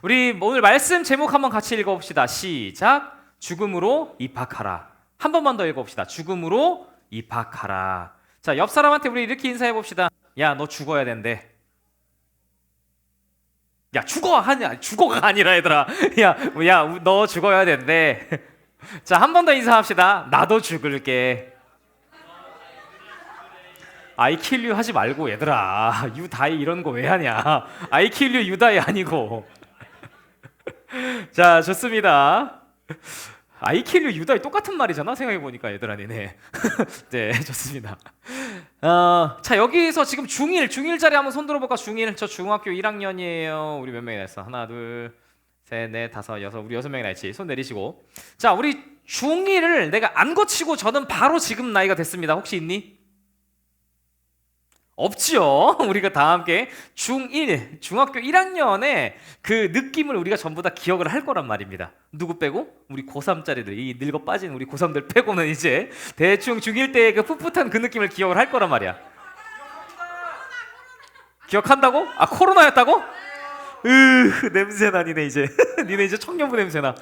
우리 오늘 말씀 제목 한번 같이 읽어봅시다. 시작. 죽음으로 입학하라. 한 번만 더 읽어봅시다. 죽음으로 입학하라. 자, 옆 사람한테 우리 이렇게 인사해봅시다. 야, 너 죽어야 된대. 야, 죽어! 하냐? 죽어가 아니라 얘들아. 야, 너 죽어야 된대. 자, 한 번 더 인사합시다. 나도 죽을게. I kill you 하지 말고 얘들아. You die 이런 거 왜 하냐? I kill you, you die 아니고. 자, 좋습니다. I kill you, you die 똑같은 말이잖아. 생각해보니까 얘들아, 니네. 네, 좋습니다. 자, 여기서 지금 중1 자리 한번 손 들어볼까? 중1. 저 중학교 1학년이에요. 우리 몇 명이나 했어? 하나, 둘, 셋, 넷, 다섯, 여섯. 우리 6명이나 했지. 손 내리시고. 자, 우리 중1을 내가 안 거치고 저는 바로 지금 나이가 됐습니다. 혹시 있니? 없지요. 우리가 다 함께 중학교 1학년에 그 느낌을 우리가 전부 다 기억을 할 거란 말입니다. 누구 빼고? 우리 고3짜리들, 이 늙어 빠진 우리 고3들 빼고는 이제 대충 중1 때의 그 풋풋한 그 느낌을 기억을 할 거란 말이야. 기억한다고? 아, 코로나였다고? 냄새나 니네 이제. 니네 이제 청년부 냄새나.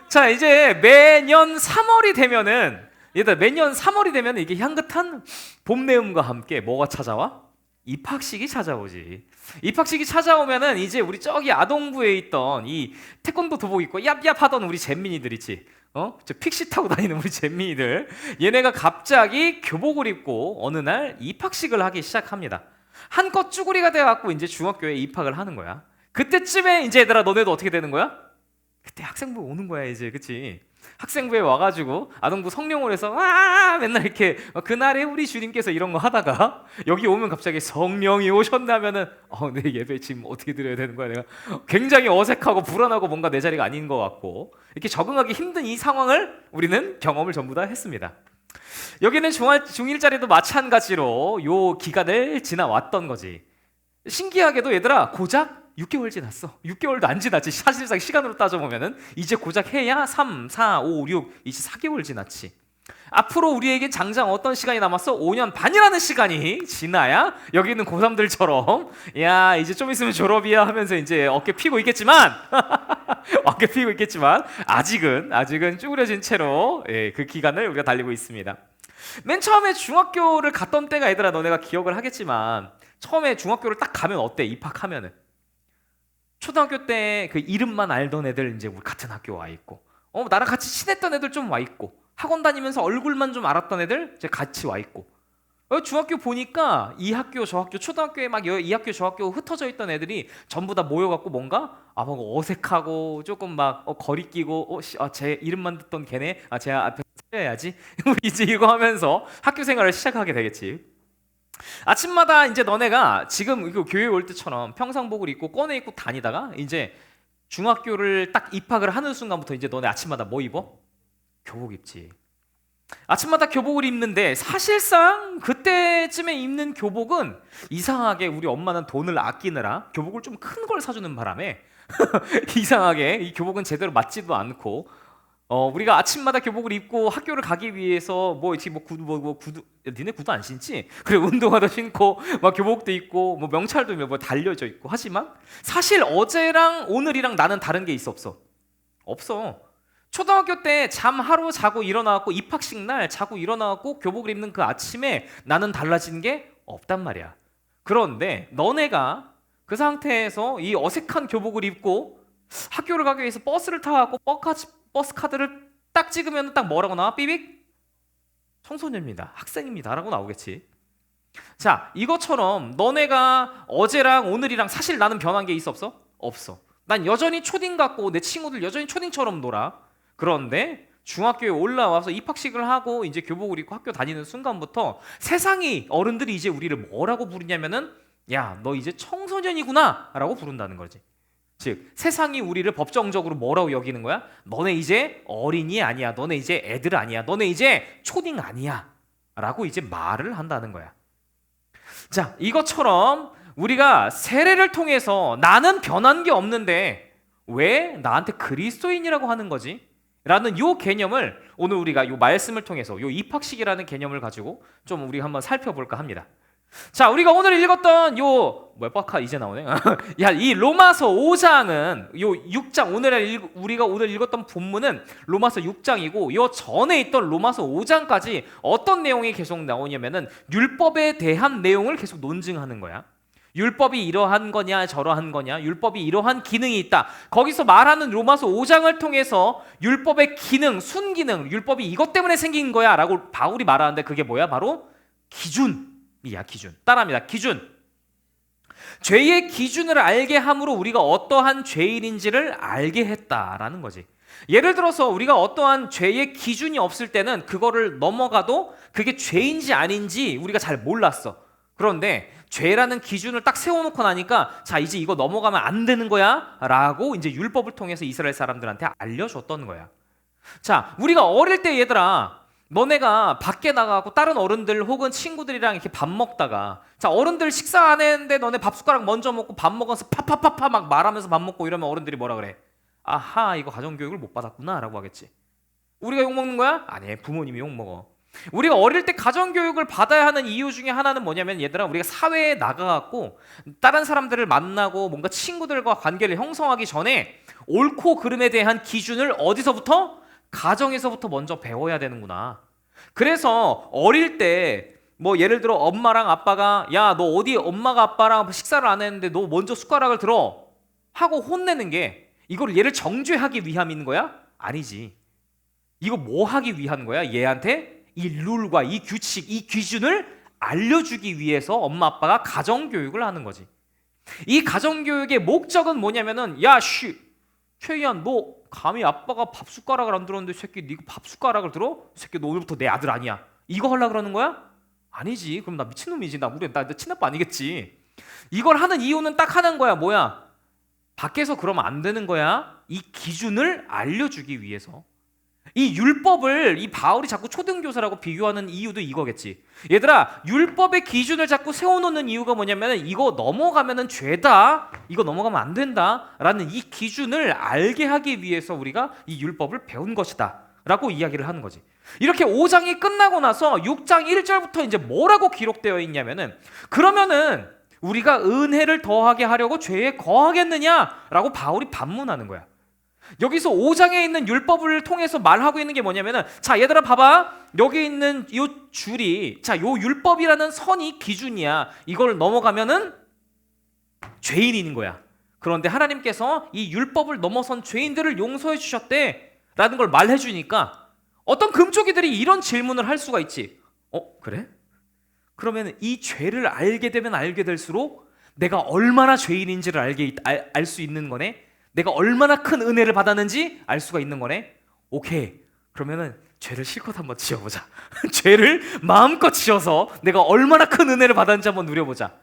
자, 이제 매년 3월이 되면은 얘들 매년 3월이 되면 이게 향긋한 봄 내음과 함께 뭐가 찾아와? 입학식이 찾아오지. 입학식이 찾아오면은 이제 우리 저기 아동부에 있던 이 태권도 도복 입고 얍얍 하던 우리 잼민이들 있지. 저 픽시 타고 다니는 우리 잼민이들. 얘네가 갑자기 교복을 입고 어느 날 입학식을 하기 시작합니다. 한껏 쭈구리가 돼갖고 이제 중학교에 입학을 하는 거야. 그때쯤에 이제 얘들아 너네도 어떻게 되는 거야? 그때 학생부 오는 거야 이제, 그치? 학생부에 와가지고 아동부 성령을 해서 맨날 이렇게 그날에 우리 주님께서 이런 거 하다가 여기 오면 갑자기 성령이 오셨다면은 내 예배 지금 어떻게 드려야 되는 거야? 내가 굉장히 어색하고 불안하고 뭔가 내 자리가 아닌 것 같고 이렇게 적응하기 힘든 이 상황을 우리는 경험을 전부 다 했습니다. 여기는 중1짜리도 마찬가지로 요 기간을 지나왔던 거지. 신기하게도 얘들아 고작 6개월 지났어. 6개월도 안 지났지. 사실상 시간으로 따져보면은 이제 고작 해야 3, 4, 5, 6 이제 4개월 지났지. 앞으로 우리에게 장장 어떤 시간이 남았어? 5년 반이라는 시간이 지나야 여기 있는 고3들처럼 야 이제 좀 있으면 졸업이야 하면서 이제 어깨 피고 있겠지만 아직은 쭈그려진 채로 그 기간을 우리가 달리고 있습니다. 맨 처음에 중학교를 갔던 때가 얘들아 너네가 기억을 하겠지만 처음에 중학교를 딱 가면 어때? 입학하면은 초등학교 때 그 이름만 알던 애들 이제 우리 같은 학교 와 있고 나랑 같이 친했던 애들 좀 와 있고 학원 다니면서 얼굴만 좀 알았던 애들 이제 같이 와 있고 중학교 보니까 이 학교 저 학교 초등학교에 막 이 학교 저 학교 흩어져 있던 애들이 전부 다 모여갖고 뭔가 뭔가 어색하고 조금 막 거리끼고 제 이름만 듣던 걔네 제 앞에 서야지 우리 이제 이거 하면서 학교 생활을 시작하게 되겠지. 아침마다 이제 너네가 지금 이거 교회 올 때처럼 평상복을 입고 꺼내 입고 다니다가 이제 중학교를 딱 입학을 하는 순간부터 이제 너네 아침마다 뭐 입어? 교복 입지. 아침마다 교복을 입는데 사실상 그때쯤에 입는 교복은 이상하게 우리 엄마는 돈을 아끼느라 교복을 좀 큰 걸 사주는 바람에 이상하게 이 교복은 제대로 맞지도 않고 우리가 아침마다 교복을 입고 학교를 가기 위해서 구두 니네 구두 안 신지? 그래 운동화도 신고 막 교복도 입고 뭐 명찰도 뭐 달려져 있고 하지만 사실 어제랑 오늘이랑 나는 다른 게 있어 없어? 없어. 초등학교 때 잠 하루 자고 일어나고 입학식 날 자고 일어나고 교복을 입는 그 아침에 나는 달라진 게 없단 말이야. 그런데 너네가 그 상태에서 이 어색한 교복을 입고 학교를 가기 위해서 버스를 타고 버스 카드를 딱 찍으면 딱 뭐라고 나와? 삐빅? 청소년입니다. 학생입니다. 라고 나오겠지. 자, 이것처럼 너네가 어제랑 오늘이랑 사실 나는 변한 게 있어 없어? 없어. 난 여전히 초딩 같고 내 친구들 여전히 초딩처럼 놀아. 그런데 중학교에 올라와서 입학식을 하고 이제 교복을 입고 학교 다니는 순간부터 세상이 어른들이 이제 우리를 뭐라고 부르냐면은 야, 너 이제 청소년이구나 라고 부른다는 거지. 즉 세상이 우리를 법정적으로 뭐라고 여기는 거야? 너네 이제 어린이 아니야. 너네 이제 애들 아니야. 너네 이제 초딩 아니야. 라고 이제 말을 한다는 거야. 자, 이것처럼 우리가 세례를 통해서 나는 변한 게 없는데 왜 나한테 그리스도인이라고 하는 거지? 라는 요 개념을 오늘 우리가 요 말씀을 통해서 요 입학식이라는 개념을 가지고 좀 우리가 한번 살펴볼까 합니다. 자, 우리가 오늘 읽었던 빡카 이제 나오네. 야, 이 로마서 5장은 요 6장 우리가 오늘 읽었던 본문은 로마서 6장이고 요 전에 있던 로마서 5장까지 어떤 내용이 계속 나오냐면은 율법에 대한 내용을 계속 논증하는 거야. 율법이 이러한 거냐 저러한 거냐, 율법이 이러한 기능이 있다. 거기서 말하는 로마서 5장을 통해서 율법의 기능, 순기능, 율법이 이것 때문에 생긴 거야 라고 바울이 말하는데 그게 뭐야? 바로 기준이야. 기준. 따라합니다. 기준. 죄의 기준을 알게 함으로 우리가 어떠한 죄인인지를 알게 했다라는 거지. 예를 들어서 우리가 어떠한 죄의 기준이 없을 때는 그거를 넘어가도 그게 죄인지 아닌지 우리가 잘 몰랐어. 그런데 죄라는 기준을 딱 세워놓고 나니까 자, 이제 이거 넘어가면 안 되는 거야 라고 이제 율법을 통해서 이스라엘 사람들한테 알려줬던 거야. 자, 우리가 어릴 때 얘들아, 너네가 밖에 나가고 다른 어른들 혹은 친구들이랑 이렇게 밥 먹다가 자, 어른들 식사 안 했는데 너네 밥 숟가락 먼저 먹고 밥 먹어서 파파파파 막 말하면서 밥 먹고 이러면 어른들이 뭐라 그래? 아하, 이거 가정교육을 못 받았구나 라고 하겠지. 우리가 욕먹는 거야? 아니, 부모님이 욕먹어. 우리가 어릴 때 가정교육을 받아야 하는 이유 중에 하나는 뭐냐면 얘들아, 우리가 사회에 나가갖고 다른 사람들을 만나고 뭔가 친구들과 관계를 형성하기 전에 옳고 그름에 대한 기준을 어디서부터? 가정에서부터 먼저 배워야 되는구나. 그래서 어릴 때 뭐 예를 들어 엄마랑 아빠가 야, 너 어디 엄마가 아빠랑 식사를 안 했는데 너 먼저 숟가락을 들어 하고 혼내는 게 이걸 얘를 정죄하기 위함인 거야? 아니지. 이거 뭐 하기 위한 거야? 얘한테 이 룰과 이 규칙, 이 기준을 알려주기 위해서 엄마 아빠가 가정교육을 하는 거지. 이 가정교육의 목적은 뭐냐면은 야, 최희안, 너 감히 아빠가 밥 숟가락을 안 들었는데 새끼 네가 밥 숟가락을 들어? 새끼 너 오늘부터 내 아들 아니야. 이거 하려고 그러는 거야? 아니지. 그럼 나 미친놈이지. 나 친아빠 아니겠지. 이걸 하는 이유는 딱 하는 거야. 뭐야? 밖에서 그러면 안 되는 거야. 이 기준을 알려주기 위해서. 이 율법을 이 바울이 자꾸 초등교사라고 비교하는 이유도 이거겠지. 얘들아, 율법의 기준을 자꾸 세워놓는 이유가 뭐냐면 이거 넘어가면은 죄다, 이거 넘어가면 안 된다 라는 이 기준을 알게 하기 위해서 우리가 이 율법을 배운 것이다 라고 이야기를 하는 거지. 이렇게 5장이 끝나고 나서 6장 1절부터 이제 뭐라고 기록되어 있냐면은 그러면은 우리가 은혜를 더하게 하려고 죄에 거하겠느냐라고 바울이 반문하는 거야. 여기서 5장에 있는 율법을 통해서 말하고 있는 게 뭐냐면은 자, 얘들아 봐봐. 여기 있는 이 줄이 자, 요 율법이라는 선이 기준이야. 이걸 넘어가면은 죄인인 거야. 그런데 하나님께서 이 율법을 넘어선 죄인들을 용서해 주셨대라는 걸 말해 주니까 어떤 금쪽이들이 이런 질문을 할 수가 있지. 그래? 그러면 이 죄를 알게 되면 알게 될수록 내가 얼마나 죄인인지를 알 수 있는 거네. 내가 얼마나 큰 은혜를 받았는지 알 수가 있는 거네. 오케이. 그러면은 죄를 실컷 한번 지어보자. 죄를 마음껏 지어서 내가 얼마나 큰 은혜를 받았는지 한번 누려보자.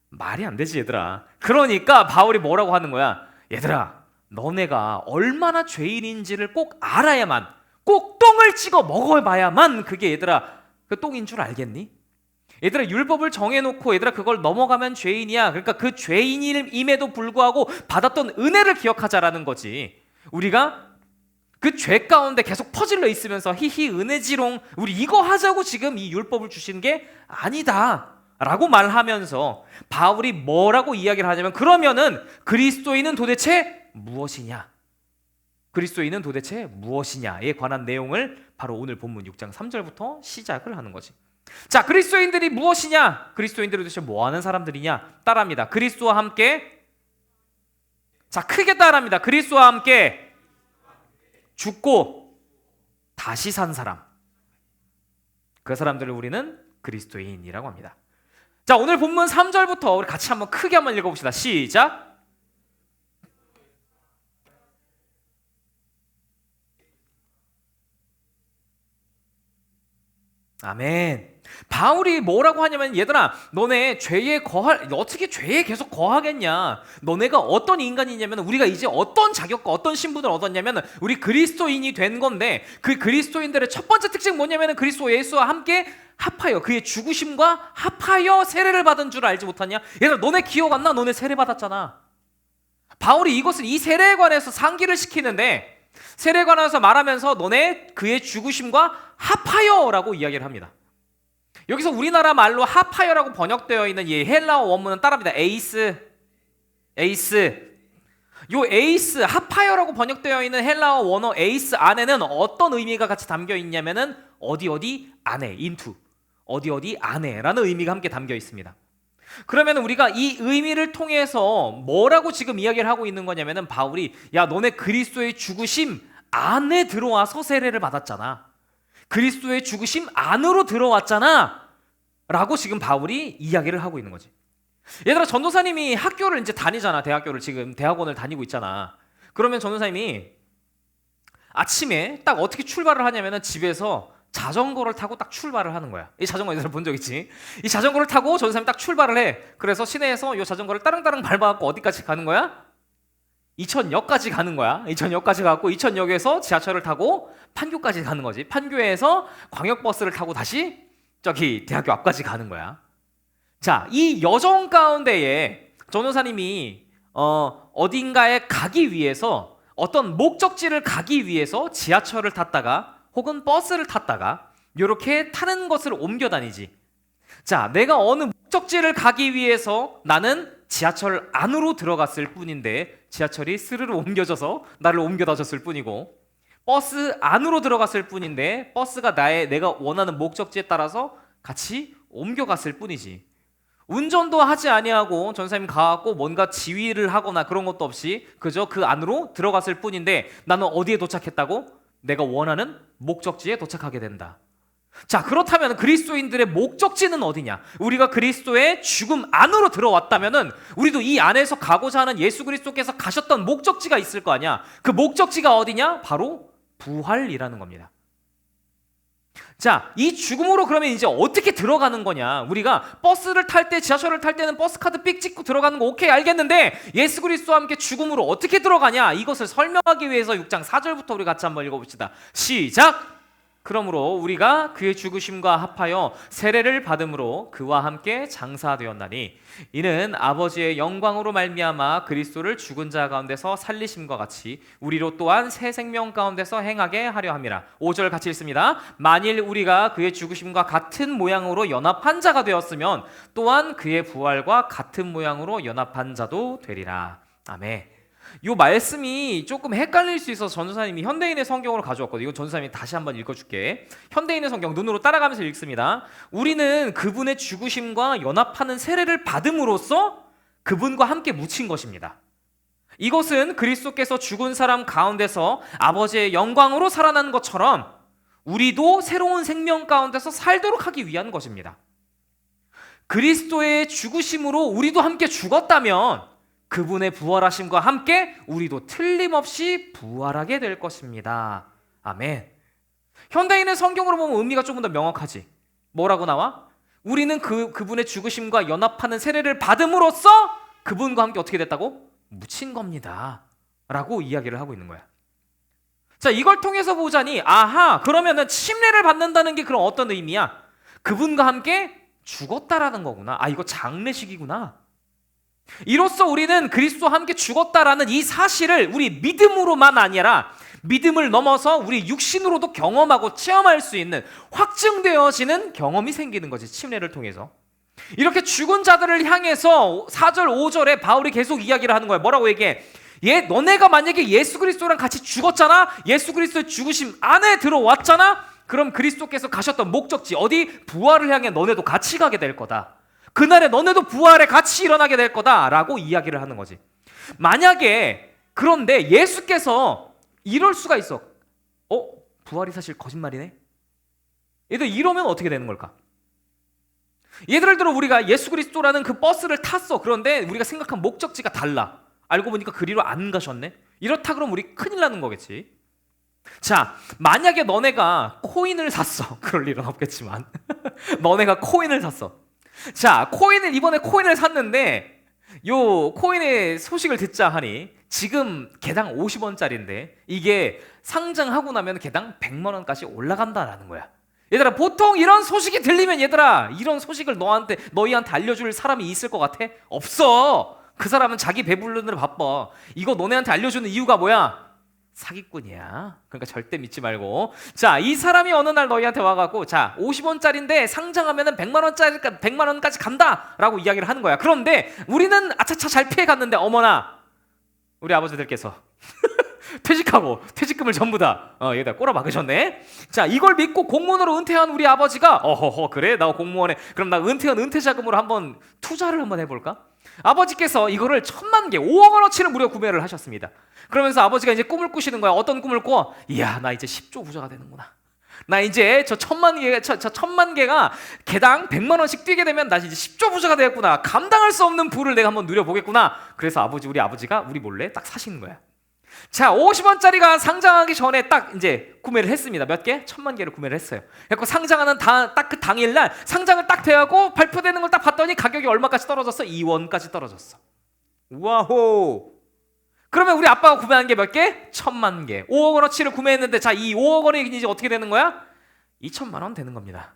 말이 안 되지, 얘들아. 그러니까 바울이 뭐라고 하는 거야? 얘들아, 너네가 얼마나 죄인인지를 꼭 알아야만, 꼭 똥을 찍어 먹어봐야만 그게 얘들아 그 똥인 줄 알겠니? 얘들아, 율법을 정해놓고 얘들아 그걸 넘어가면 죄인이야. 그러니까 그 죄인임에도 불구하고 받았던 은혜를 기억하자라는 거지. 우리가 그 죄 가운데 계속 퍼질러 있으면서 히히 은혜지롱 우리 이거 하자고 지금 이 율법을 주신 게 아니다 라고 말하면서 바울이 뭐라고 이야기를 하냐면 그러면은 그리스도인은 도대체 무엇이냐? 그리스도인은 도대체 무엇이냐에 관한 내용을 바로 오늘 본문 6장 3절부터 시작을 하는 거지. 자, 그리스도인들이 무엇이냐? 그리스도인들이 도대체 뭐 하는 사람들이냐? 따라합니다. 그리스도와 함께, 자, 크게 따라합니다. 그리스도와 함께 죽고 다시 산 사람. 그 사람들을 우리는 그리스도인이라고 합니다. 자, 오늘 본문 3절부터 우리 같이 한번 크게 한번 읽어봅시다. 시작. 아멘. 바울이 뭐라고 하냐면 얘들아, 너네 어떻게 죄에 계속 거하겠냐? 너네가 어떤 인간이냐면 우리가 이제 어떤 자격과 어떤 신분을 얻었냐면 우리 그리스도인이 된 건데 그 그리스도인들의 첫 번째 특징 뭐냐면 그리스도 예수와 함께 합하여 그의 죽으심과 합하여 세례를 받은 줄 알지 못하냐? 얘들아, 너네 기억 안 나? 너네 세례 받았잖아. 바울이 이 세례에 관해서 상기를 시키는데 세례에 관해서 말하면서 너네 그의 죽으심과 합하여라고 이야기를 합니다. 여기서 우리나라 말로 하파이어라고 번역되어 있는 이 헬라어 원문은 따라합니다. 에이스. 요 에이스, 하파이어라고 번역되어 있는 헬라어 원어 에이스 안에는 어떤 의미가 같이 담겨 있냐면은 어디 안에, 인투, 어디 안에라는 의미가 함께 담겨 있습니다. 그러면 우리가 이 의미를 통해서 뭐라고 지금 이야기를 하고 있는 거냐면은 바울이 야 너네 그리스도의 죽으심 안에 들어와서 세례를 받았잖아. 그리스도의 죽으심 안으로 들어왔잖아. 라고 지금 바울이 이야기를 하고 있는 거지. 얘들아, 전도사님이 학교를 이제 다니잖아. 대학교를 지금 대학원을 다니고 있잖아. 그러면 전도사님이 아침에 딱 어떻게 출발을 하냐면은 집에서 자전거를 타고 딱 출발을 하는 거야. 이 자전거 얘들아 본 적 있지? 이 자전거를 타고 전도사님이 딱 출발을 해. 그래서 시내에서 이 자전거를 따릉따릉 밟아갖고 어디까지 가는 거야? 이천역까지 가는 거야. 이천역까지 가고 이천역에서 지하철을 타고 판교까지 가는 거지. 판교에서 광역버스를 타고 다시 저기 대학교 앞까지 가는 거야. 자, 이 여정 가운데에 전도사님이 어딘가에 가기 위해서 어떤 목적지를 가기 위해서 지하철을 탔다가 혹은 버스를 탔다가 이렇게 타는 것을 옮겨 다니지. 자, 내가 어느 목적지를 가기 위해서 나는 지하철 안으로 들어갔을 뿐인데 지하철이 스르르 옮겨져서 나를 옮겨다 줬을 뿐이고, 버스 안으로 들어갔을 뿐인데 버스가 내가 원하는 목적지에 따라서 같이 옮겨갔을 뿐이지. 운전도 하지 아니하고 전사님 가갖고 뭔가 지휘를 하거나 그런 것도 없이 그저 그 안으로 들어갔을 뿐인데 나는 어디에 도착했다고? 내가 원하는 목적지에 도착하게 된다. 자, 그렇다면 그리스도인들의 목적지는 어디냐? 우리가 그리스도의 죽음 안으로 들어왔다면은 우리도 이 안에서 가고자 하는 예수 그리스도께서 가셨던 목적지가 있을 거 아니야. 그 목적지가 어디냐? 바로 부활이라는 겁니다. 자, 이 죽음으로 그러면 이제 어떻게 들어가는 거냐? 우리가 버스를 탈 때, 지하철을 탈 때는 버스 카드 삑 찍고 들어가는 거 오케이 알겠는데 예수 그리스도와 함께 죽음으로 어떻게 들어가냐? 이것을 설명하기 위해서 6장 4절부터 우리 같이 한번 읽어봅시다. 시작! 그러므로 우리가 그의 죽으심과 합하여 세례를 받음으로 그와 함께 장사되었나니 이는 아버지의 영광으로 말미암아 그리스도를 죽은 자 가운데서 살리심과 같이 우리로 또한 새 생명 가운데서 행하게 하려 함이라. 5절 같이 읽습니다. 만일 우리가 그의 죽으심과 같은 모양으로 연합한 자가 되었으면 또한 그의 부활과 같은 모양으로 연합한 자도 되리라. 아멘. 이 말씀이 조금 헷갈릴 수 있어서 전도사님이 현대인의 성경으로 가져왔거든요. 이거 전도사님이 다시 한번 읽어줄게. 현대인의 성경 눈으로 따라가면서 읽습니다. 우리는 그분의 죽으심과 연합하는 세례를 받음으로써 그분과 함께 묻힌 것입니다. 이것은 그리스도께서 죽은 사람 가운데서 아버지의 영광으로 살아난 것처럼 우리도 새로운 생명 가운데서 살도록 하기 위한 것입니다. 그리스도의 죽으심으로 우리도 함께 죽었다면 그분의 부활하심과 함께 우리도 틀림없이 부활하게 될 것입니다. 아멘. 현대인의 성경으로 보면 의미가 조금 더 명확하지. 뭐라고 나와? 우리는 그분의 죽으심과 연합하는 세례를 받음으로써 그분과 함께 어떻게 됐다고? 묻힌 겁니다. 라고 이야기를 하고 있는 거야. 자, 이걸 통해서 보자니 아하, 그러면은 침례를 받는다는 게 그럼 어떤 의미야? 그분과 함께 죽었다라는 거구나. 아, 이거 장례식이구나. 이로써 우리는 그리스도와 함께 죽었다라는 이 사실을 우리 믿음으로만 아니라 믿음을 넘어서 우리 육신으로도 경험하고 체험할 수 있는 확증되어지는 경험이 생기는 거지. 침례를 통해서. 이렇게 죽은 자들을 향해서 4절 5절에 바울이 계속 이야기를 하는 거야. 뭐라고 얘기해? 너네가 만약에 예수 그리스도랑 같이 죽었잖아. 예수 그리스도의 죽으심 안에 들어왔잖아. 그럼 그리스도께서 가셨던 목적지 어디? 부활을 향해 너네도 같이 가게 될 거다. 그날에 너네도 부활에 같이 일어나게 될 거다라고 이야기를 하는 거지. 만약에 그런데 예수께서 이럴 수가 있어. 부활이 사실 거짓말이네? 얘들 이러면 어떻게 되는 걸까? 예를 들어 우리가 예수 그리스도라는 그 버스를 탔어. 그런데 우리가 생각한 목적지가 달라. 알고 보니까 그리로 안 가셨네? 이렇다 그러면 우리 큰일 나는 거겠지. 자, 만약에 너네가 코인을 샀어. 그럴 일은 없겠지만 너네가 코인을 샀어. 자, 이번에 코인을 샀는데 요 코인의 소식을 듣자 하니 지금 개당 50원짜리인데 이게 상장하고 나면 개당 100만 원까지 올라간다라는 거야. 얘들아, 보통 이런 소식이 들리면 얘들아, 이런 소식을 너희한테 알려줄 사람이 있을 것 같아? 없어. 그 사람은 자기 배부르느라 바빠. 이거 너네한테 알려주는 이유가 뭐야? 사기꾼이야. 그러니까 절대 믿지 말고. 자, 이 사람이 어느 날 너희한테 와가고, 자, 50원짜리인데 상장하면은 100만 원까지 간다라고 이야기를 하는 거야. 그런데 우리는 아차차 잘 피해 갔는데, 어머나, 우리 아버지들께서 퇴직하고 퇴직금을 전부 다 여기다 꼬라 박으셨네. 자, 이걸 믿고 공무원으로 은퇴한 우리 아버지가, 어허허, 그래, 나 공무원에, 그럼 나 은퇴한 은퇴자금으로 한번 투자를 한번 해볼까? 아버지께서 이거를 1,000만 개, 5억 원어치를 무려 구매를 하셨습니다. 그러면서 아버지가 이제 꿈을 꾸시는 거야. 어떤 꿈을 꿔? 이야, 나 이제 10조 부자가 되는구나. 나 이제 저 1,000만 개가 개당 100만 원씩 뛰게 되면 나 이제 10조 부자가 되겠구나. 감당할 수 없는 부를 내가 한번 누려보겠구나. 그래서 우리 아버지가 우리 몰래 딱 사시는 거야. 자, 50원짜리가 상장하기 전에 딱 이제 구매를 했습니다. 몇 개? 1,000만 개를 구매를 했어요. 그래서 상장하는 딱 그 당일날 상장을 딱 대하고 발표되는 걸 딱 봤더니 가격이 얼마까지 떨어졌어? 2원까지 떨어졌어. 와호! 그러면 우리 아빠가 구매한 게 몇 개? 1,000만 개. 5억 원어치를 구매했는데, 자, 이 5억 원이 이제 어떻게 되는 거야? 2천만 원 되는 겁니다.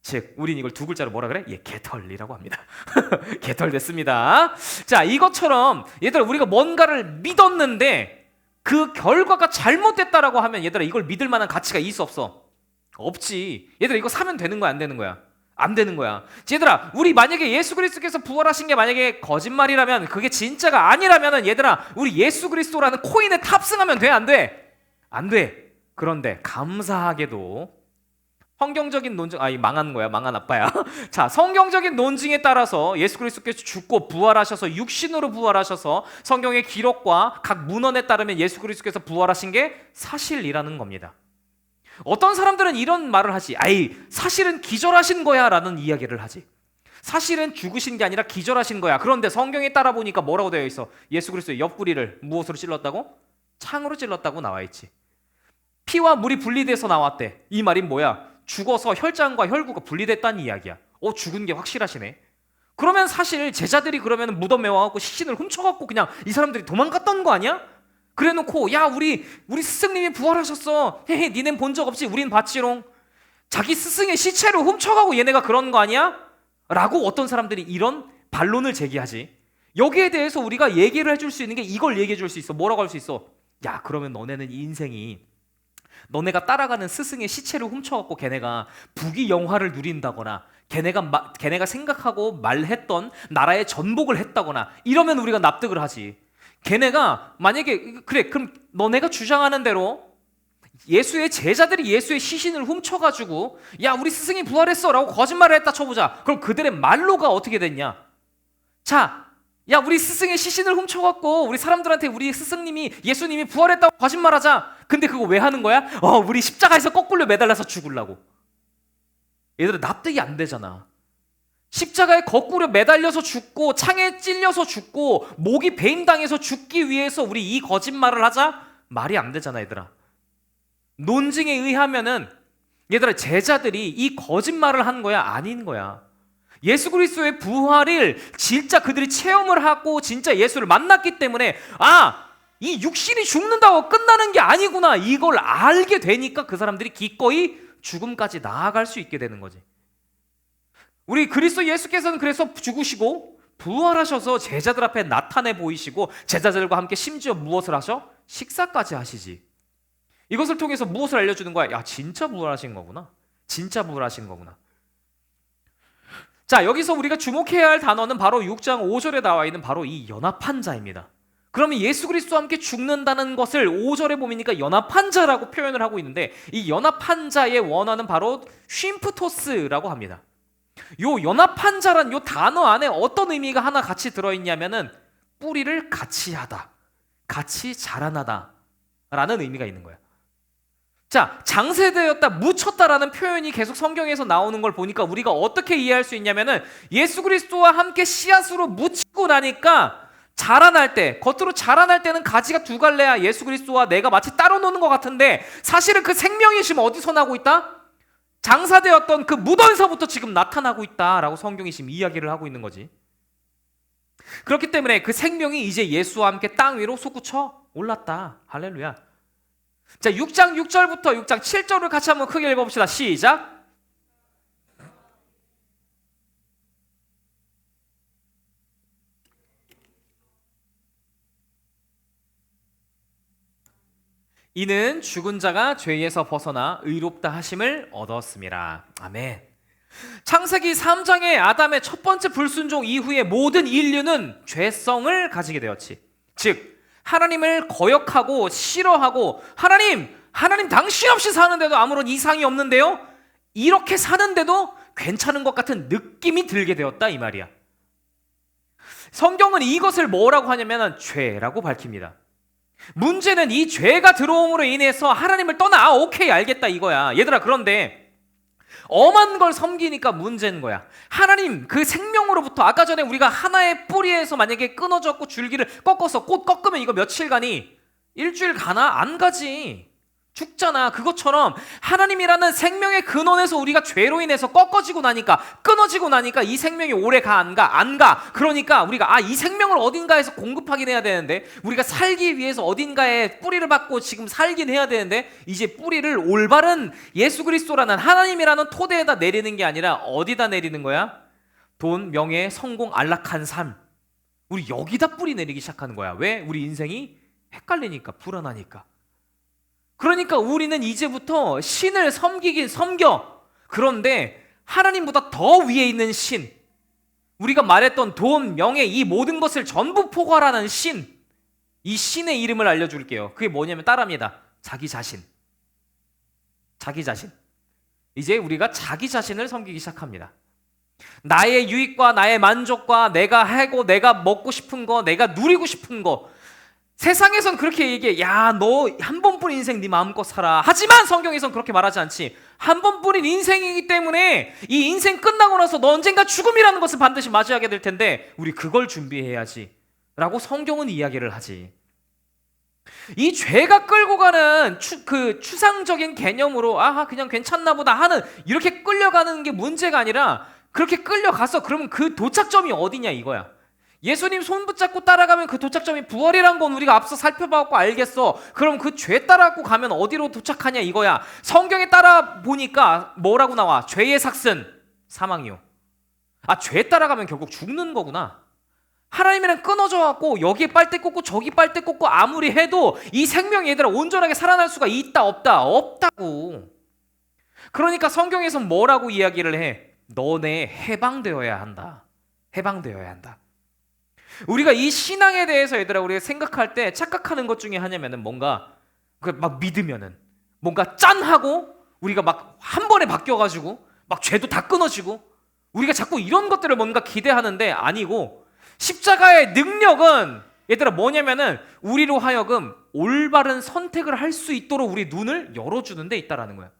즉, 우린 이걸 두 글자로 뭐라 그래? 개털이라고 합니다. 개털 됐습니다. 자, 이것처럼 얘들아, 우리가 뭔가를 믿었는데 그 결과가 잘못됐다라고 하면, 얘들아, 이걸 믿을 만한 가치가 있어 없어? 없지. 얘들아, 이거 사면 되는 거야, 안 되는 거야? 안 되는 거야. 얘들아, 우리 만약에 예수 그리스도께서 부활하신 게 만약에 거짓말이라면, 그게 진짜가 아니라면은, 얘들아, 우리 예수 그리스도라는 코인에 탑승하면 돼, 안 돼? 안 돼. 그런데 감사하게도 성경적인 논증, 망한 거야, 망한 아빠야. 자, 성경적인 논증에 따라서 예수 그리스도께서 죽고 부활하셔서 육신으로 부활하셔서 성경의 기록과 각 문헌에 따르면 예수 그리스도께서 부활하신 게 사실이라는 겁니다. 어떤 사람들은 이런 말을 하지. 사실은 기절하신 거야 라는 이야기를 하지. 사실은 죽으신 게 아니라 기절하신 거야. 그런데 성경에 따라 보니까 뭐라고 되어 있어? 예수 그리스도의 옆구리를 무엇으로 찔렀다고? 창으로 찔렀다고 나와 있지. 피와 물이 분리돼서 나왔대. 이 말이 뭐야? 죽어서 혈장과 혈구가 분리됐다는 이야기야. 죽은 게 확실하시네. 그러면 사실 제자들이 그러면 무덤에 와갖고 시신을 훔쳐갖고 그냥 이 사람들이 도망갔던 거 아니야? 그래놓고, 야, 우리 스승님이 부활하셨어. 헤헤, 니넨 본 적 없지? 우린 봤지롱. 자기 스승의 시체를 훔쳐가고 얘네가 그런 거 아니야? 라고 어떤 사람들이 이런 반론을 제기하지. 여기에 대해서 우리가 얘기를 해줄 수 있는 게 이걸 얘기해 줄 수 있어. 뭐라고 할 수 있어? 야, 그러면 너네는 인생이 너네가 따라가는 스승의 시체를 훔쳐갖고 걔네가 부귀영화를 누린다거나 걔네가 생각하고 말했던 나라의 전복을 했다거나 이러면 우리가 납득을 하지. 걔네가 만약에 그래, 그럼 너네가 주장하는 대로 예수의 제자들이 예수의 시신을 훔쳐가지고, 야, 우리 스승이 부활했어 라고 거짓말을 했다 쳐보자. 그럼 그들의 말로가 어떻게 됐냐? 자, 야, 우리 스승의 시신을 훔쳐갖고 우리 사람들한테 우리 스승님이, 예수님이 부활했다고 거짓말하자. 근데 그거 왜 하는 거야? 우리 십자가에서 거꾸로 매달려서 죽으려고. 얘들아, 납득이 안 되잖아. 십자가에 거꾸로 매달려서 죽고 창에 찔려서 죽고 목이 배임당해서 죽기 위해서 우리 이 거짓말을 하자? 말이 안 되잖아, 얘들아. 논증에 의하면은, 얘들아, 제자들이 이 거짓말을 한 거야, 아닌 거야? 예수 그리스도의 부활을 진짜 그들이 체험을 하고 진짜 예수를 만났기 때문에, 이 육신이 죽는다고 끝나는 게 아니구나, 이걸 알게 되니까 그 사람들이 기꺼이 죽음까지 나아갈 수 있게 되는 거지. 우리 그리스도 예수께서는 그래서 죽으시고 부활하셔서 제자들 앞에 나타내 보이시고 제자들과 함께 심지어 무엇을 하셔? 식사까지 하시지. 이것을 통해서 무엇을 알려주는 거야? 야, 진짜 부활하신 거구나. 진짜 부활하신 거구나. 자, 여기서 우리가 주목해야 할 단어는 바로 6장 5절에 나와 있는 바로 이 연합한 자입니다. 그러면 예수 그리스도와 함께 죽는다는 것을 5절에 보니까 연합한 자라고 표현을 하고 있는데, 이 연합한 자의 원어는 바로 쉼프토스라고 합니다. 요 연합한 자란 요 단어 안에 어떤 의미가 하나 같이 들어있냐면은 뿌리를 같이 하다, 같이 자라나다 라는 의미가 있는 거야. 자, 장세되었다, 묻혔다라는 표현이 계속 성경에서 나오는 걸 보니까 우리가 어떻게 이해할 수 있냐면은 예수 그리스도와 함께 씨앗으로 묻히고 나니까 자라날 때, 겉으로 자라날 때는 가지가 두 갈래야 예수 그리스도와 내가 마치 따로 노는 것 같은데, 사실은 그 생명이 지금 어디서 나고 있다? 장사되었던 그 무덤에서부터 지금 나타나고 있다라고 성경이 지금 이야기를 하고 있는 거지. 그렇기 때문에 그 생명이 이제 예수와 함께 땅 위로 솟구쳐 올랐다. 할렐루야. 자, 6장 6절부터 6장 7절을 같이 한번 크게 읽어봅시다. 시작. 이는 죽은 자가 죄에서 벗어나 의롭다 하심을 얻었습니다. 아멘. 창세기 3장의 아담의 첫 번째 불순종 이후에 모든 인류는 죄성을 가지게 되었지. 즉 하나님을 거역하고 싫어하고 하나님 당신 없이 사는데도 아무런 이상이 없는데요? 이렇게 사는데도 괜찮은 것 같은 느낌이 들게 되었다 이 말이야. 성경은 이것을 뭐라고 하냐면 죄라고 밝힙니다. 문제는 이 죄가 들어옴으로 인해서 하나님을 떠나 오케이 알겠다 이거야. 얘들아 그런데 엄한 걸 섬기니까 문제인 거야. 하나님 그 생명으로부터 아까 전에 우리가 하나의 뿌리에서 만약에 끊어졌고 줄기를 꺾어서 꽃 꺾으면 이거 며칠 가니? 일주일 가나? 안 가지. 죽잖아. 그것처럼 하나님이라는 생명의 근원에서 우리가 죄로 인해서 꺾어지고 나니까 끊어지고 나니까 이 생명이 오래 가? 안 가? 안 가. 그러니까 우리가 이 생명을 어딘가에서 공급하긴 해야 되는데 우리가 살기 위해서 어딘가에 뿌리를 받고 지금 살긴 해야 되는데 이제 뿌리를 올바른 예수 그리스도라는 하나님이라는 토대에다 내리는 게 아니라 어디다 내리는 거야? 돈, 명예, 성공, 안락한 삶. 우리 여기다 뿌리 내리기 시작하는 거야. 왜? 우리 인생이 헷갈리니까, 불안하니까. 그러니까 우리는 이제부터 신을 섬기긴 섬겨. 그런데 하나님보다 더 위에 있는 신, 우리가 말했던 돈, 명예 이 모든 것을 전부 포괄하는 신, 이 신의 이름을 알려줄게요. 그게 뭐냐면 따라합니다. 자기 자신. 자기 자신. 이제 우리가 자기 자신을 섬기기 시작합니다. 나의 유익과 나의 만족과 내가 하고 내가 먹고 싶은 거, 내가 누리고 싶은 거. 세상에선 그렇게 얘기해. 야, 너 한 번뿐인 인생 네 마음껏 살아. 하지만 성경에선 그렇게 말하지 않지. 한 번뿐인 인생이기 때문에 이 인생 끝나고 나서 너 언젠가 죽음이라는 것을 반드시 맞이하게 될 텐데 우리 그걸 준비해야지 라고 성경은 이야기를 하지. 이 죄가 끌고 가는 추상적인 개념으로 그냥 괜찮나 보다 하는 이렇게 끌려가는 게 문제가 아니라 그렇게 끌려가서 그러면 그 도착점이 어디냐 이거야. 예수님 손 붙잡고 따라가면 그 도착점이 부활이란 건 우리가 앞서 살펴봤고 알겠어. 그럼 그 죄 따라고 가면 어디로 도착하냐 이거야. 성경에 따라 보니까 뭐라고 나와? 죄의 삭슨 사망이요. 죄 따라가면 결국 죽는 거구나. 하나님이랑 끊어져 갖고 여기에 빨대 꽂고 저기 빨대 꽂고 아무리 해도 이 생명이 얘들아 온전하게 살아날 수가 있다 없다? 없다고. 그러니까 성경에서 뭐라고 이야기를 해? 너네 해방되어야 한다. 해방되어야 한다. 우리가 이 신앙에 대해서 얘들아 우리가 생각할 때 착각하는 것 중에 하나면은 뭔가 막 믿으면은 뭔가 짠하고 우리가 막 한 번에 바뀌어가지고 막 죄도 다 끊어지고 우리가 자꾸 이런 것들을 뭔가 기대하는데 아니고 십자가의 능력은 얘들아 뭐냐면은 우리로 하여금 올바른 선택을 할 수 있도록 우리 눈을 열어주는 데 있다라는 거야.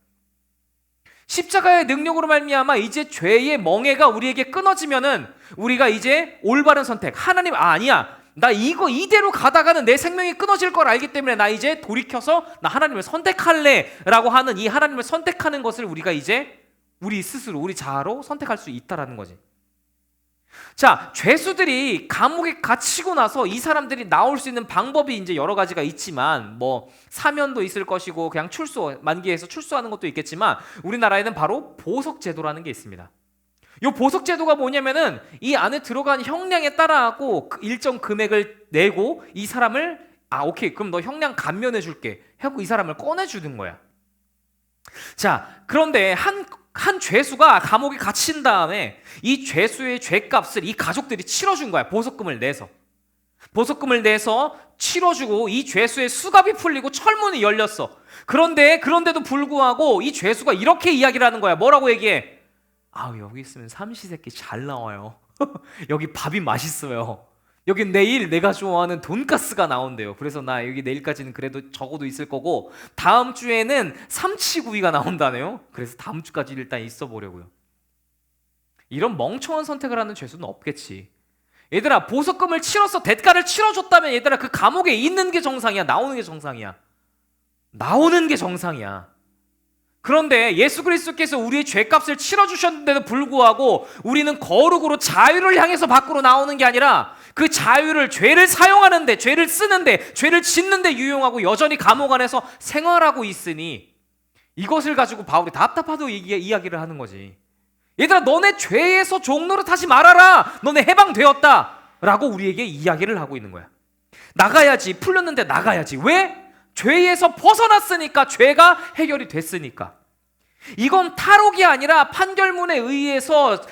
십자가의 능력으로 말미암아 이제 죄의 멍에가 우리에게 끊어지면은 우리가 이제 올바른 선택, 하나님 아니야 나 이거 이대로 가다가는 내 생명이 끊어질 걸 알기 때문에 나 이제 돌이켜서 나 하나님을 선택할래 라고 하는 이 하나님을 선택하는 것을 우리가 이제 우리 스스로 우리 자아로 선택할 수 있다라는 거지. 자, 죄수들이 감옥에 갇히고 나서 이 사람들이 나올 수 있는 방법이 이제 여러 가지가 있지만 뭐 사면도 있을 것이고 그냥 만기에서 출소하는 것도 있겠지만 우리나라에는 바로 보석제도라는 게 있습니다. 이 보석제도가 뭐냐면은 이 안에 들어간 형량에 따라하고 일정 금액을 내고 이 사람을 오케이 그럼 너 형량 감면해 줄게 하고 이 사람을 꺼내주는 거야. 자, 그런데 한 죄수가 감옥에 갇힌 다음에 이 죄수의 죄값을 이 가족들이 치러준 거야. 보석금을 내서 치러주고 이 죄수의 수갑이 풀리고 철문이 열렸어. 그런데도 불구하고 이 죄수가 이렇게 이야기를 하는 거야. 뭐라고 얘기해? 여기 있으면 삼시세끼 잘 나와요. 여기 밥이 맛있어요. 여기 내일 내가 좋아하는 돈가스가 나온대요. 그래서 나 여기 내일까지는 그래도 적어도 있을 거고 다음 주에는 삼치구이가 나온다네요. 그래서 다음 주까지 일단 있어 보려고요. 이런 멍청한 선택을 하는 죄수는 없겠지. 얘들아 보석금을 치러서 대가를 치러줬다면 얘들아 그 감옥에 있는 게 정상이야? 나오는 게 정상이야? 나오는 게 정상이야. 그런데 예수 그리스도께서 우리의 죄값을 치러주셨는데도 불구하고 우리는 거룩으로 자유를 향해서 밖으로 나오는 게 아니라 그 자유를 죄를 사용하는데, 죄를 쓰는데, 죄를 짓는데 유용하고 여전히 감옥 안에서 생활하고 있으니 이것을 가지고 바울이 답답하도 이야기를 하는 거지. 얘들아 너네 죄에서 종로로 다시 말아라. 너네 해방되었다 라고 우리에게 이야기를 하고 있는 거야. 나가야지. 풀렸는데 나가야지. 왜? 죄에서 벗어났으니까, 죄가 해결이 됐으니까. 이건 탈옥이 아니라 판결문에 의해서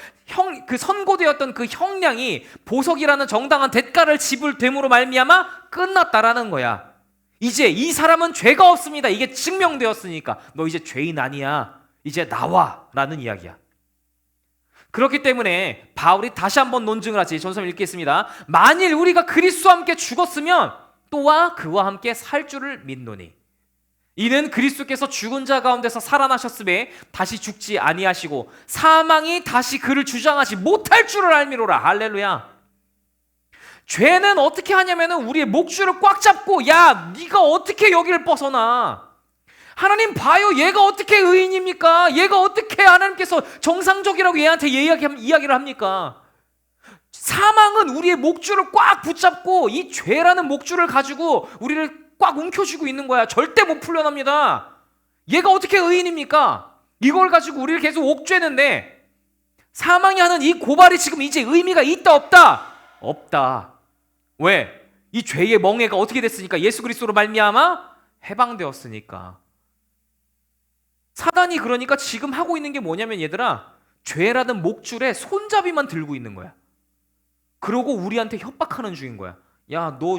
선고되었던 그 형량이 보석이라는 정당한 대가를 지불됨으로 말미암아 끝났다라는 거야. 이제 이 사람은 죄가 없습니다. 이게 증명되었으니까 너 이제 죄인 아니야. 이제 나와 라는 이야기야. 그렇기 때문에 바울이 다시 한번 논증을 하지. 전서를 읽겠습니다. 만일 우리가 그리스도와 함께 죽었으면 또한 그와 함께 살 줄을 믿노니 이는 그리스도께서 죽은 자 가운데서 살아나셨음에 다시 죽지 아니하시고 사망이 다시 그를 주장하지 못할 줄을 알미로라. 할렐루야. 죄는 어떻게 하냐면은 우리의 목줄을 꽉 잡고, 야, 네가 어떻게 여기를 벗어나? 하나님 봐요, 얘가 어떻게 의인입니까? 얘가 어떻게 하나님께서 정상적이라고 얘한테 이야기를 합니까? 사망은 우리의 목줄을 꽉 붙잡고 이 죄라는 목줄을 가지고 우리를 꽉 움켜쥐고 있는 거야. 절대 못 풀려납니다. 얘가 어떻게 의인입니까? 이걸 가지고 우리를 계속 옥죄는데, 사망이 하는 이 고발이 지금 이제 의미가 있다 없다? 없다. 왜? 이 죄의 멍에가 어떻게 됐으니까? 예수 그리스도로 말미암아 해방되었으니까. 사단이 그러니까 지금 하고 있는 게 뭐냐면, 얘들아, 죄라는 목줄에 손잡이만 들고 있는 거야. 그러고 우리한테 협박하는 중인 거야. 야, 너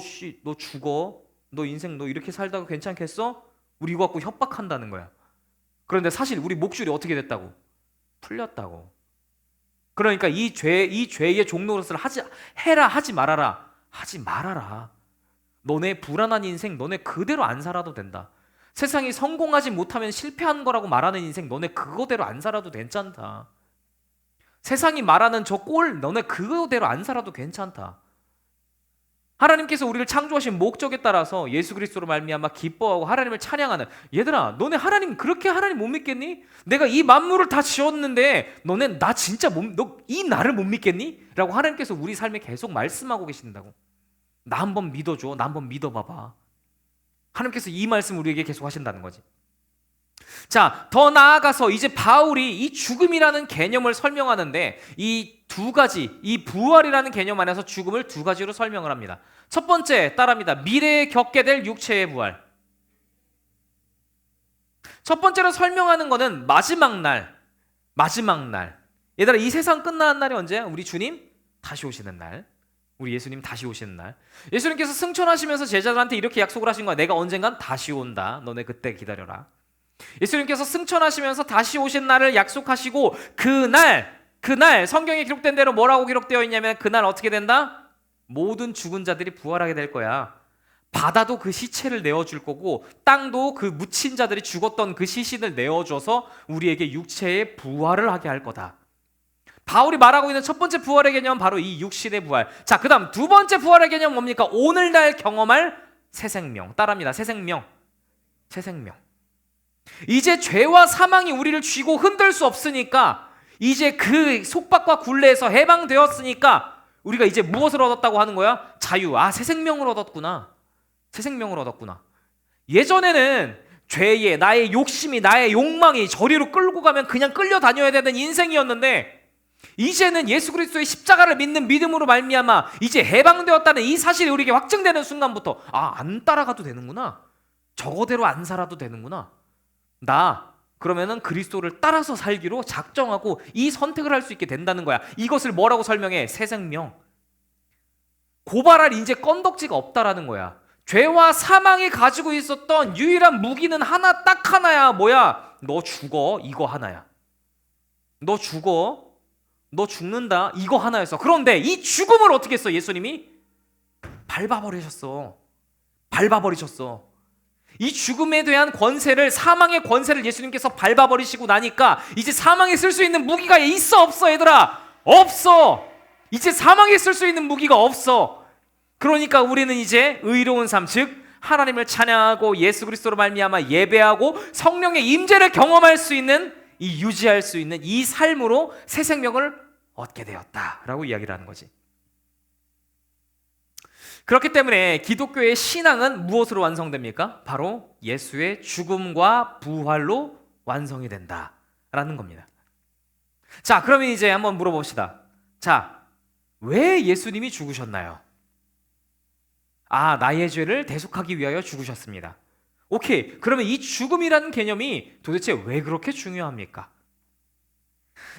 죽어. 너 인생 너 이렇게 살다가 괜찮겠어? 우리 이거 갖고 협박한다는 거야. 그런데 사실 우리 목줄이 어떻게 됐다고? 풀렸다고. 그러니까 이 죄의 종노릇을 하지 말아라. 하지 말아라. 너네 불안한 인생 너네 그대로 안 살아도 된다. 세상이 성공하지 못하면 실패한 거라고 말하는 인생 너네 그거대로 안 살아도 괜찮다. 세상이 말하는 저 꼴 너네 그거대로 안 살아도 괜찮다. 하나님께서 우리를 창조하신 목적에 따라서 예수 그리스도로 말미암아 기뻐하고 하나님을 찬양하는, 얘들아, 너네 하나님 그렇게 하나님 못 믿겠니? 내가 이 만물을 다 지었는데 너네 나 진짜 너 이 나를 못 믿겠니? 라고 하나님께서 우리 삶에 계속 말씀하고 계신다고. 나 한번 믿어줘. 나 한번 믿어봐봐. 하나님께서 이 말씀 우리에게 계속 하신다는 거지. 자, 더 나아가서 이제 바울이 이 죽음이라는 개념을 설명하는데, 이 두 가지, 이 부활이라는 개념 안에서 죽음을 두 가지로 설명을 합니다. 첫 번째, 따라합니다. 미래에 겪게 될 육체의 부활. 첫 번째로 설명하는 거는 마지막 날. 얘들아, 이 세상 끝나는 날이 언제야? 우리 주님 다시 오시는 날. 우리 예수님 다시 오시는 날. 예수님께서 승천하시면서 제자들한테 이렇게 약속을 하신 거야. 내가 언젠간 다시 온다. 너네 그때 기다려라. 예수님께서 승천하시면서 다시 오신 날을 약속하시고, 그날 성경에 기록된 대로 뭐라고 기록되어 있냐면, 그날 어떻게 된다? 모든 죽은 자들이 부활하게 될 거야. 바다도 그 시체를 내어줄 거고, 땅도 그 묻힌 자들이 죽었던 그 시신을 내어줘서 우리에게 육체의 부활을 하게 할 거다. 바울이 말하고 있는 첫 번째 부활의 개념은 바로 이 육신의 부활. 자, 그 다음 두 번째 부활의 개념은 뭡니까? 오늘날 경험할 새 생명. 따라합니다. 새 생명. 이제 죄와 사망이 우리를 쥐고 흔들 수 없으니까, 이제 그 속박과 굴레에서 해방되었으니까 우리가 이제 무엇을 얻었다고 하는 거야? 자유. 새 생명을 얻었구나. 예전에는 죄에 나의 욕심이, 나의 욕망이 저리로 끌고 가면 그냥 끌려다녀야 되는 인생이었는데, 이제는 예수 그리스도의 십자가를 믿는 믿음으로 말미암아 이제 해방되었다는 이 사실이 우리에게 확증되는 순간부터, 안 따라가도 되는구나. 저거대로 안 살아도 되는구나. 나 그러면은 그리스도를 따라서 살기로 작정하고 이 선택을 할 수 있게 된다는 거야. 이것을 뭐라고 설명해? 새 생명. 고발할 이제 건덕지가 없다라는 거야. 죄와 사망이 가지고 있었던 유일한 무기는 딱 하나야. 뭐야? 너 죽어. 이거 하나야. 너 죽어. 너 죽는다. 이거 하나였어. 그런데 이 죽음을 어떻게 했어? 예수님이 밟아버리셨어. 이 죽음에 대한 권세를, 사망의 권세를 예수님께서 밟아버리시고 나니까 이제 사망에 쓸 수 있는 무기가 있어 없어? 얘들아, 없어. 이제 사망에 쓸 수 있는 무기가 없어. 그러니까 우리는 이제 의로운 삶, 즉 하나님을 찬양하고 예수 그리스도로 말미암아 예배하고 성령의 임재를 경험할 수 있는, 유지할 수 있는 이 삶으로 새 생명을 얻게 되었다라고 이야기를 하는 거지. 그렇기 때문에 기독교의 신앙은 무엇으로 완성됩니까? 바로 예수의 죽음과 부활로 완성이 된다라는 겁니다. 자, 그러면 이제 한번 물어봅시다. 자, 왜 예수님이 죽으셨나요? 나의 죄를 대속하기 위하여 죽으셨습니다. 오케이. 그러면 이 죽음이라는 개념이 도대체 왜 그렇게 중요합니까?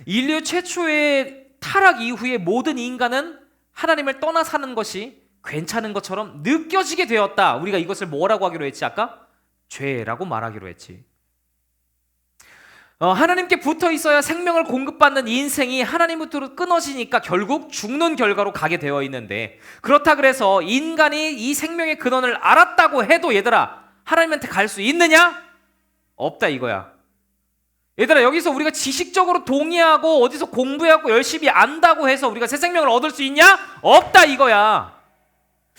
인류 최초의 타락 이후에 모든 인간은 하나님을 떠나 사는 것이 괜찮은 것처럼 느껴지게 되었다. 우리가 이것을 뭐라고 하기로 했지 아까? 죄라고 말하기로 했지. 하나님께 붙어 있어야 생명을 공급받는 인생이 하나님부터 끊어지니까 결국 죽는 결과로 가게 되어 있는데, 그렇다 그래서 인간이 이 생명의 근원을 알았다고 해도 얘들아 하나님한테 갈 수 있느냐? 없다 이거야. 얘들아, 여기서 우리가 지식적으로 동의하고 어디서 공부하고 열심히 안다고 해서 우리가 새 생명을 얻을 수 있냐? 없다 이거야.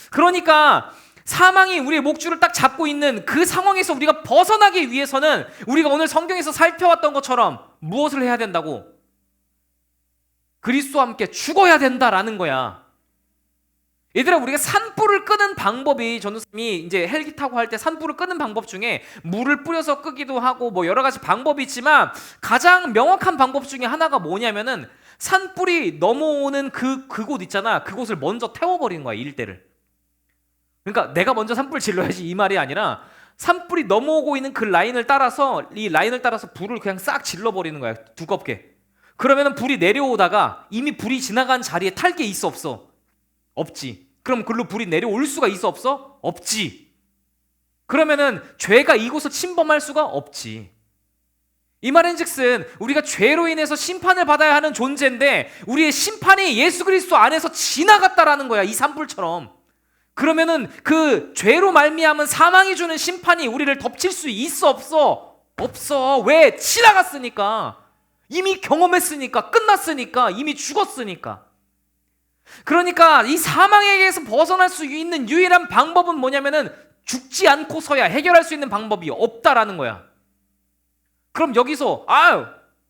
그러니까 사망이 우리의 목줄을 딱 잡고 있는 그 상황에서 우리가 벗어나기 위해서는 우리가 오늘 성경에서 살펴왔던 것처럼 무엇을 해야 된다고? 그리스도와 함께 죽어야 된다라는 거야. 얘들아, 우리가 산불을 끄는 방법이, 전도사님이 이제 헬기 타고 할 때 산불을 끄는 방법 중에 물을 뿌려서 끄기도 하고 뭐 여러 가지 방법이 있지만 가장 명확한 방법 중에 하나가 뭐냐면은 산불이 넘어오는 그곳 있잖아. 그곳을 먼저 태워버리는 거야, 일대를. 그러니까 내가 먼저 산불 질러야지 이 말이 아니라 산불이 넘어오고 있는 그 라인을 따라서, 이 라인을 따라서 불을 그냥 싹 질러버리는 거야, 두껍게. 그러면은 불이 내려오다가 이미 불이 지나간 자리에 탈 게 있어 없어? 없지. 그럼 글로 불이 내려올 수가 있어 없어? 없지. 그러면은 죄가 이곳을 침범할 수가 없지. 이 말인즉슨 우리가 죄로 인해서 심판을 받아야 하는 존재인데 우리의 심판이 예수 그리스도 안에서 지나갔다라는 거야, 이 산불처럼. 그러면은 그 죄로 말미암은 사망이 주는 심판이 우리를 덮칠 수 있어 없어? 없어. 왜? 지나갔으니까. 이미 경험했으니까. 끝났으니까. 이미 죽었으니까. 그러니까 이 사망에게서 벗어날 수 있는 유일한 방법은 뭐냐면은 죽지 않고서야 해결할 수 있는 방법이 없다라는 거야. 그럼 여기서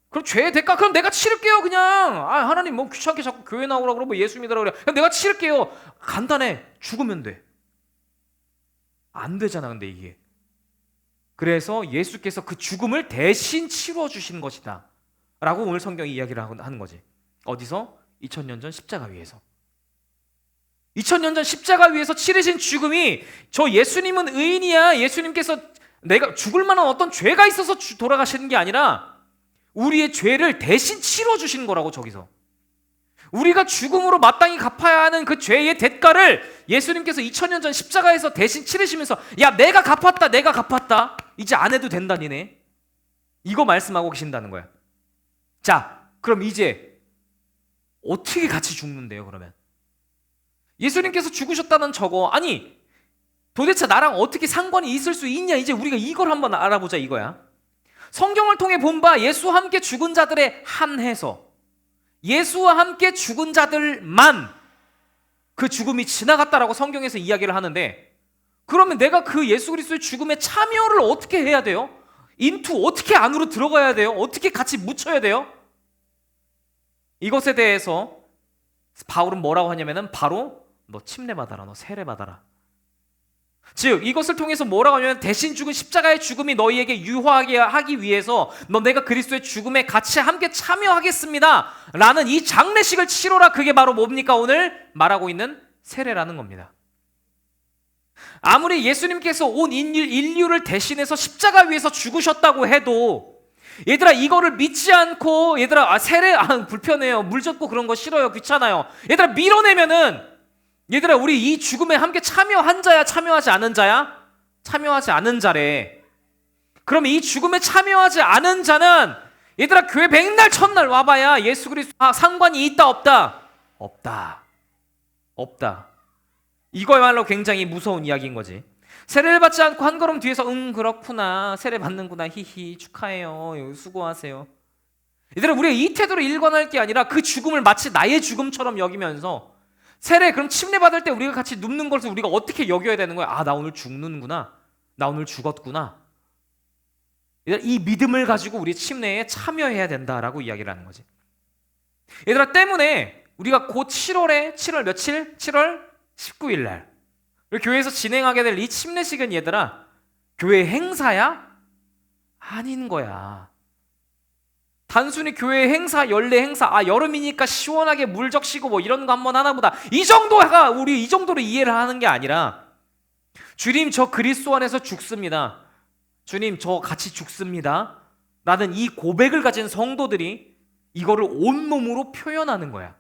그럼 죄의 대가 그럼 내가 치를게요 그냥. 하나님 뭐 귀찮게 자꾸 교회 나오라 그러고 예수 믿으라 그래. 그냥 내가 치를게요. 간단해. 죽으면 돼. 안 되잖아 근데 이게. 그래서 예수께서 그 죽음을 대신 치러 주신 것이다 라고 오늘 성경이 이야기를 하는 거지. 어디서? 2000년 전 십자가 위에서. 2000년 전 십자가 위에서 치르신 죽음이, 저 예수님은 의인이야, 예수님께서 내가 죽을 만한 어떤 죄가 있어서 돌아가시는 게 아니라 우리의 죄를 대신 치러주신 거라고. 저기서 우리가 죽음으로 마땅히 갚아야 하는 그 죄의 대가를 예수님께서 2000년 전 십자가에서 대신 치르시면서, 야 내가 갚았다 이제 안 해도 된다 니네, 이거 말씀하고 계신다는 거야. 자, 그럼 이제 어떻게 같이 죽는데요? 그러면 예수님께서 죽으셨다는 저거, 아니 도대체 나랑 어떻게 상관이 있을 수 있냐, 이제 우리가 이걸 한번 알아보자 이거야. 성경을 통해 본 바 예수와 함께 죽은 자들에 한해서 예수와 함께 죽은 자들만 그 죽음이 지나갔다라고 성경에서 이야기를 하는데, 그러면 내가 그 예수 그리스도의 죽음에 참여를 어떻게 해야 돼요? 어떻게 안으로 들어가야 돼요? 어떻게 같이 묻혀야 돼요? 이것에 대해서 바울은 뭐라고 하냐면은 바로 너 침례 받아라, 너 세례 받아라. 즉 이것을 통해서 뭐라고 하냐면 대신 죽은 십자가의 죽음이 너희에게 유효하게 하기 위해서 내가 그리스도의 죽음에 같이 함께 참여하겠습니다 라는 이 장례식을 치러라. 그게 바로 뭡니까? 오늘 말하고 있는 세례라는 겁니다. 아무리 예수님께서 온 인류를 대신해서 십자가 위에서 죽으셨다고 해도 얘들아 이거를 믿지 않고, 얘들아 세례 불편해요, 물 젖고 그런 거 싫어요, 귀찮아요, 얘들아 밀어내면은, 얘들아 우리 이 죽음에 함께 참여한 자야, 참여하지 않은 자야? 참여하지 않은 자래. 그럼 이 죽음에 참여하지 않은 자는 얘들아 교회 백날 첫날 와봐야 예수 그리스도 상관이 있다 없다? 없다. 이거야말로 굉장히 무서운 이야기인 거지. 세례를 받지 않고 한 걸음 뒤에서 그렇구나, 세례 받는구나, 히히 축하해요, 수고하세요. 얘들아 우리가 이 태도로 일관할 게 아니라 그 죽음을 마치 나의 죽음처럼 여기면서, 세례 그럼 침례 받을 때 우리가 같이 눕는 것을 우리가 어떻게 여겨야 되는 거야? 나 오늘 죽는구나, 나 오늘 죽었구나. 이 믿음을 가지고 우리 침례에 참여해야 된다라고 이야기를 하는 거지. 얘들아 때문에 우리가 곧 7월 며칠? 7월 19일 날 교회에서 진행하게 될 이 침례식은 얘들아 교회 행사야? 아닌 거야. 단순히 교회 행사, 연례 행사, 여름이니까 시원하게 물 적시고 뭐 이런 거 한번 하나보다, 이 정도로 이해를 하는 게 아니라, 주님 저 그리스도 안에서 죽습니다. 주님, 저 같이 죽습니다 라는 이 고백을 가진 성도들이 이거를 온몸으로 표현하는 거야.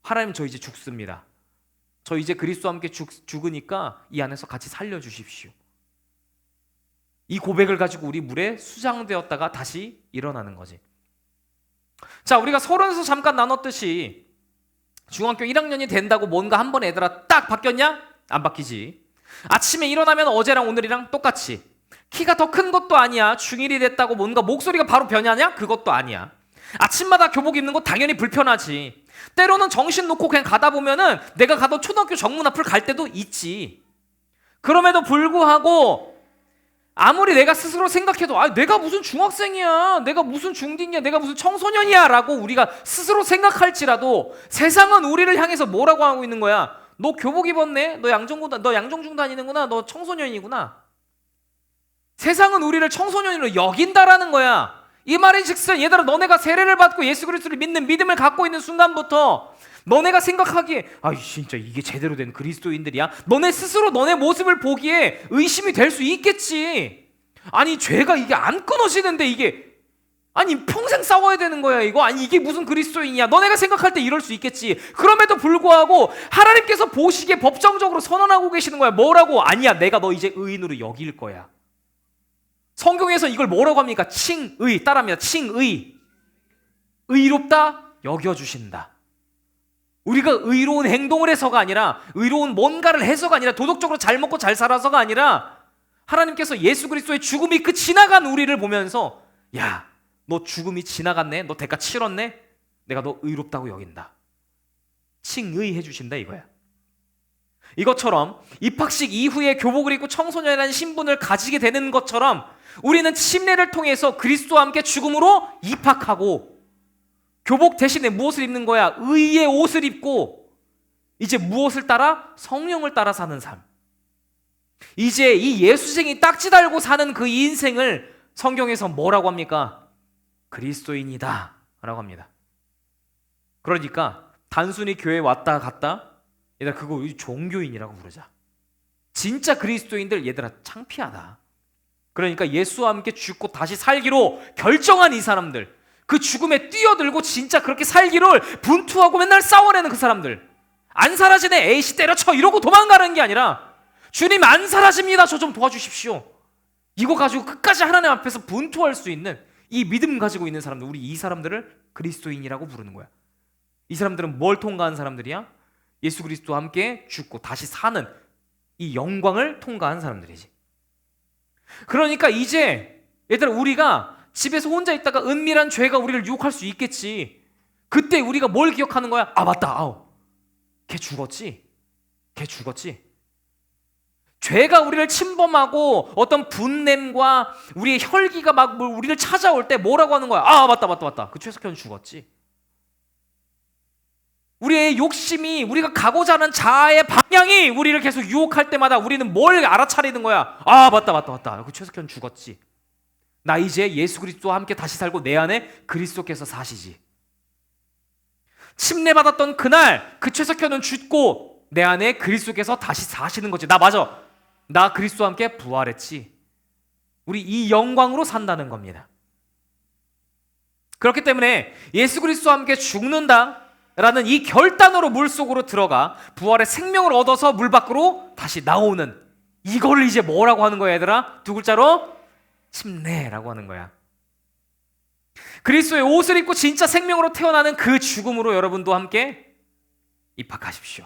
하나님, 저 이제 죽습니다. 저 이제 그리스도와 함께 죽으니까 이 안에서 같이 살려주십시오. 이 고백을 가지고 우리 물에 수장되었다가 다시 일어나는 거지. 자, 우리가 서론에서 잠깐 나눴듯이 중학교 1학년이 된다고 뭔가 한 번 애들아 딱 바뀌었냐? 안 바뀌지. 아침에 일어나면 어제랑 오늘이랑 똑같이. 키가 더 큰 것도 아니야. 중1이 됐다고 뭔가 목소리가 바로 변하냐? 그것도 아니야. 아침마다 교복 입는 거 당연히 불편하지. 때로는 정신 놓고 그냥 가다 보면은 내가 가던 초등학교 정문 앞을 갈 때도 있지. 그럼에도 불구하고 아무리 내가 스스로 생각해도 내가 무슨 중학생이야, 내가 무슨 중딩이야, 내가 무슨 청소년이야 라고 우리가 스스로 생각할지라도 세상은 우리를 향해서 뭐라고 하고 있는 거야? 너 교복 입었네? 너 양정중 다니는구나? 너 청소년이구나? 세상은 우리를 청소년으로 여긴다라는 거야. 이 말인 즉슨 얘들아, 너네가 세례를 받고 예수 그리스도를 믿는 믿음을 갖고 있는 순간부터 너네가 생각하기에 진짜 이게 제대로 된 그리스도인들이야? 너네 스스로 너네 모습을 보기에 의심이 될 수 있겠지. 아니, 죄가 이게 안 끊어지는데 이게 평생 싸워야 되는 거야 이거? 이게 무슨 그리스도인이야? 너네가 생각할 때 이럴 수 있겠지. 그럼에도 불구하고 하나님께서 보시기에 법정적으로 선언하고 계시는 거야. 뭐라고? 아니야, 내가 너 이제 의인으로 여길 거야. 성경에서 이걸 뭐라고 합니까? 칭의, 따라합니다. 칭의. 의롭다 여겨주신다. 우리가 의로운 행동을 해서가 아니라, 의로운 뭔가를 해서가 아니라, 도덕적으로 잘 먹고 잘 살아서가 아니라 하나님께서 예수 그리스도의 죽음이 그 지나간 우리를 보면서 야, 너 죽음이 지나갔네? 너 대가 치렀네? 내가 너 의롭다고 여긴다. 칭의해 주신다 이거야. 이것처럼 입학식 이후에 교복을 입고 청소년이라는 신분을 가지게 되는 것처럼 우리는 침례를 통해서 그리스도와 함께 죽음으로 입학하고 교복 대신에 무엇을 입는 거야? 의의 옷을 입고 이제 무엇을 따라? 성령을 따라 사는 삶. 이제 이 예수쟁이 딱지 달고 사는 그 인생을 성경에서 뭐라고 합니까? 그리스도인이다 라고 합니다. 그러니까 단순히 교회 왔다 갔다, 얘들아 그거 종교인이라고 부르자. 진짜 그리스도인들 얘들아 창피하다. 그러니까 예수와 함께 죽고 다시 살기로 결정한 이 사람들, 그 죽음에 뛰어들고 진짜 그렇게 살기를 분투하고 맨날 싸워내는 그 사람들, 안 사라지네 에이씨 때려쳐 이러고 도망가는 게 아니라 주님 안 사라집니다, 저 좀 도와주십시오, 이거 가지고 끝까지 하나님 앞에서 분투할 수 있는 이 믿음 가지고 있는 사람들, 우리 이 사람들을 그리스도인이라고 부르는 거야. 이 사람들은 뭘 통과한 사람들이야? 예수 그리스도와 함께 죽고 다시 사는 이 영광을 통과한 사람들이지. 그러니까 이제 얘들아, 우리가 집에서 혼자 있다가 은밀한 죄가 우리를 유혹할 수 있겠지. 그때 우리가 뭘 기억하는 거야? 맞다, 걔 죽었지. 죄가 우리를 침범하고 어떤 분냄과 우리의 혈기가 막 우리를 찾아올 때 뭐라고 하는 거야? 맞다. 그 최석현 죽었지. 우리의 욕심이, 우리가 가고자 하는 자아의 방향이 우리를 계속 유혹할 때마다 우리는 뭘 알아차리는 거야? 맞다. 그 최석현 죽었지. 나 이제 예수 그리스도와 함께 다시 살고 내 안에 그리스도께서 사시지. 침례받았던 그날 그 최석현은 죽고 내 안에 그리스도께서 다시 사시는 거지. 나 그리스도와 함께 부활했지. 우리 이 영광으로 산다는 겁니다. 그렇기 때문에 예수 그리스도와 함께 죽는다 라는 이 결단으로 물속으로 들어가 부활의 생명을 얻어서 물 밖으로 다시 나오는, 이거를 이제 뭐라고 하는 거야 얘들아? 두 글자로 침례라고 하는 거야. 그리스도의 옷을 입고 진짜 생명으로 태어나는 그 죽음으로 여러분도 함께 입학하십시오.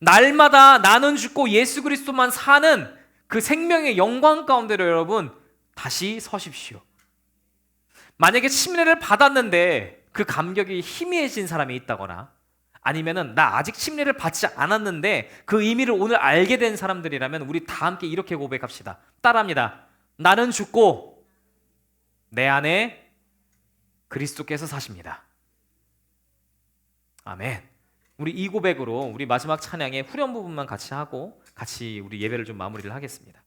날마다 나는 죽고 예수 그리스도만 사는 그 생명의 영광 가운데로 여러분 다시 서십시오. 만약에 침례를 받았는데 그 감격이 희미해진 사람이 있다거나, 아니면은 나 아직 침례를 받지 않았는데 그 의미를 오늘 알게 된 사람들이라면 우리 다 함께 이렇게 고백합시다. 따라합니다. 나는 죽고 내 안에 그리스도께서 사십니다. 아멘. 우리 이 고백으로 우리 마지막 찬양의 후렴 부분만 같이 하고 같이 우리 예배를 좀 마무리를 하겠습니다.